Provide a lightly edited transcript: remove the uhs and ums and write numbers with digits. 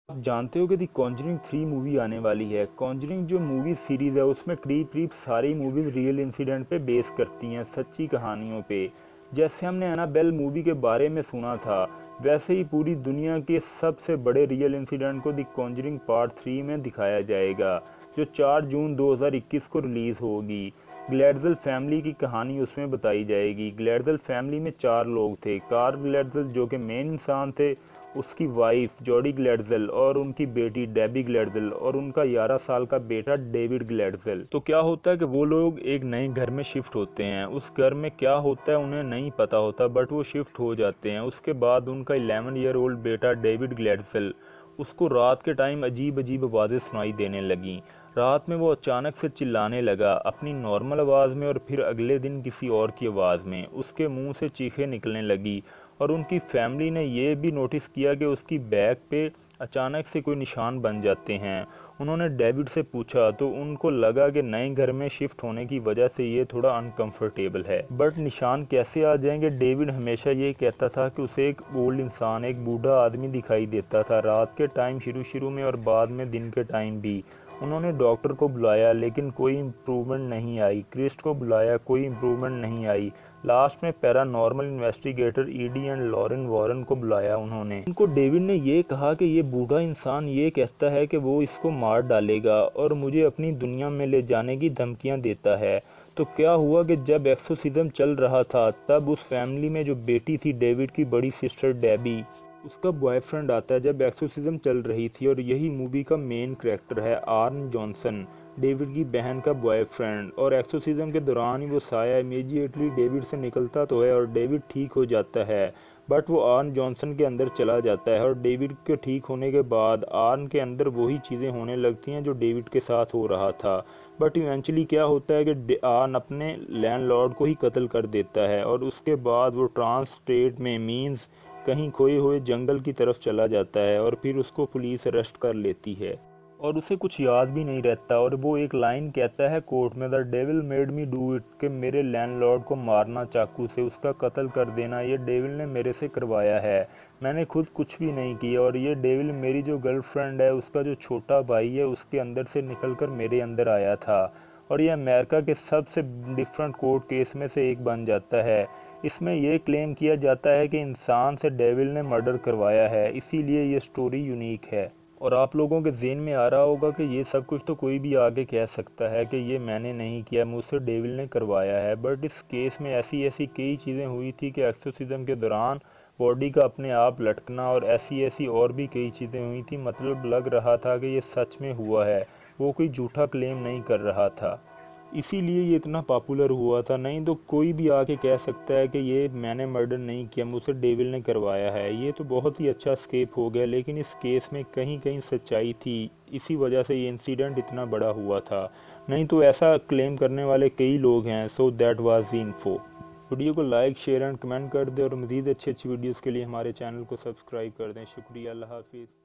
आप जानते हो कि दी कॉन्जरिंग 3 मूवी आने वाली है। कॉन्जरिंग जो मूवी सीरीज़ है उसमें करीब करीब सारी मूवीज़ रियल इंसिडेंट पे बेस करती हैं, सच्ची कहानियों पे। जैसे हमने एनाबेल मूवी के बारे में सुना था, वैसे ही पूरी दुनिया के सबसे बड़े रियल इंसिडेंट को दी कॉन्जरिंग पार्ट 3 में दिखाया जाएगा, जो 4 जून 2021 को रिलीज़ होगी। ग्लैडवेल फैमिली की कहानी उसमें बताई जाएगी। ग्लैडवेल फैमिली में 4 लोग थे। कार्ल ग्लैडवेल जो कि मेन इंसान थे, उसकी वाइफ जोडी ग्लैडवेल और उनकी बेटी डेबी ग्लैडवेल और उनका 11 साल का बेटा डेविड ग्लैडवेल। तो क्या होता है कि वो लोग एक नए घर में शिफ्ट होते हैं। उस घर में क्या होता है उन्हें नहीं पता होता, बट वो शिफ्ट हो जाते हैं। उसके बाद उनका 11 ईयर ओल्ड बेटा डेविड ग्लैडवेल, उसको रात के टाइम अजीब अजीब आवाज़ें सुनाई देने लगीं। रात में वो अचानक से चिल्लाने लगा अपनी नॉर्मल आवाज़ में, और फिर अगले दिन किसी और की आवाज़ में उसके मुंह से चीखें निकलने लगी। और उनकी फैमिली ने ये भी नोटिस किया कि उसकी बैक पे अचानक से कोई निशान बन जाते हैं। उन्होंने डेविड से पूछा तो उनको लगा कि नए घर में शिफ्ट होने की वजह से ये थोड़ा अनकंफर्टेबल है, बट निशान कैसे आ जाएंगे। डेविड हमेशा ये कहता था कि उसे एक ओल्ड इंसान, एक बूढ़ा आदमी दिखाई देता था रात के टाइम, शुरू शुरू में और बाद में दिन के टाइम भी। उन्होंने डॉक्टर को बुलाया लेकिन कोई इम्प्रूवमेंट नहीं आई। क्रिस्ट को बुलाया, कोई इम्प्रूवमेंट नहीं आई। लास्ट में paranormal investigator ED and Lauren Warren को बुलाया उन्होंने। उनको डेविड ने ये कहा कि ये बूढ़ा इंसान ये कहता है कि वो इसको मार डालेगा और मुझे अपनी दुनिया में ले जाने की धमकियां देता है। तो क्या हुआ कि जब एक्सोर्सिज्म चल रहा था, तब उस फैमिली में जो बेटी थी डेविड की बड़ी सिस्टर डेबी, उसका बॉयफ्रेंड आता है जब एक्सोर्सिज्म चल रही थी। और यही मूवी का मेन कैरेक्टर है आर्न जॉनसन, डेविड की बहन का बॉयफ्रेंड। और एक्सोर्सिज्म के दौरान ही वो साया इमीडिएटली डेविड से निकलता तो है और डेविड ठीक हो जाता है, बट वो आर्न जॉनसन के अंदर चला जाता है। और डेविड के ठीक होने के बाद आर्न के अंदर वही चीज़ें होने लगती हैं जो डेविड के साथ हो रहा था। बट इवेंचुअली क्या होता है कि आर्न अपने लैंडलॉर्ड को ही कत्ल कर देता है, और उसके बाद वो ट्रांस स्टेट में मीन्स कहीं खोए हुए जंगल की तरफ चला जाता है। और फिर उसको पुलिस अरेस्ट कर लेती है और उसे कुछ याद भी नहीं रहता। और वो एक लाइन कहता है कोर्ट में, the devil made me do it, कि मेरे लैंडलॉर्ड को मारना चाकू से, उसका कत्ल कर देना, ये डेविल ने मेरे से करवाया है, मैंने खुद कुछ भी नहीं किया। और ये डेविल मेरी जो गर्लफ्रेंड है, उसका जो छोटा भाई है, उसके अंदर से निकलकर मेरे अंदर आया था। और ये अमेरिका के सबसे डिफरेंट कोर्ट केस में से एक बन जाता है। इसमें यह क्लेम किया जाता है कि इंसान से डेविल ने मर्डर करवाया है, इसीलिए ये स्टोरी यूनिक है। और आप लोगों के ज़हन में आ रहा होगा कि ये सब कुछ तो कोई भी आगे कह सकता है कि ये मैंने नहीं किया, मुझसे डेविल ने करवाया है। बट इस केस में ऐसी ऐसी कई चीज़ें हुई थी कि एक्सोर्सिज्म के दौरान बॉडी का अपने आप लटकना और ऐसी ऐसी और भी कई चीज़ें हुई थी। मतलब लग रहा था कि ये सच में हुआ है, वो कोई झूठा क्लेम नहीं कर रहा था। इसीलिए ये इतना पॉपुलर हुआ था। नहीं तो कोई भी आके कह सकता है कि ये मैंने मर्डर नहीं किया, मुझसे डेविल ने करवाया है। ये तो बहुत ही अच्छा स्केप हो गया, लेकिन इस केस में कहीं कहीं सच्चाई थी, इसी वजह से ये इंसिडेंट इतना बड़ा हुआ था। नहीं तो ऐसा क्लेम करने वाले कई लोग हैं। So that was the info. Video को लाइक, शेयर एंड कमेंट कर दें, और मज़ीद अच्छी अच्छी वीडियोज़ के लिए हमारे चैनल को सब्सक्राइब कर दें। शुक्रिया, अल्लाह हाफिज़।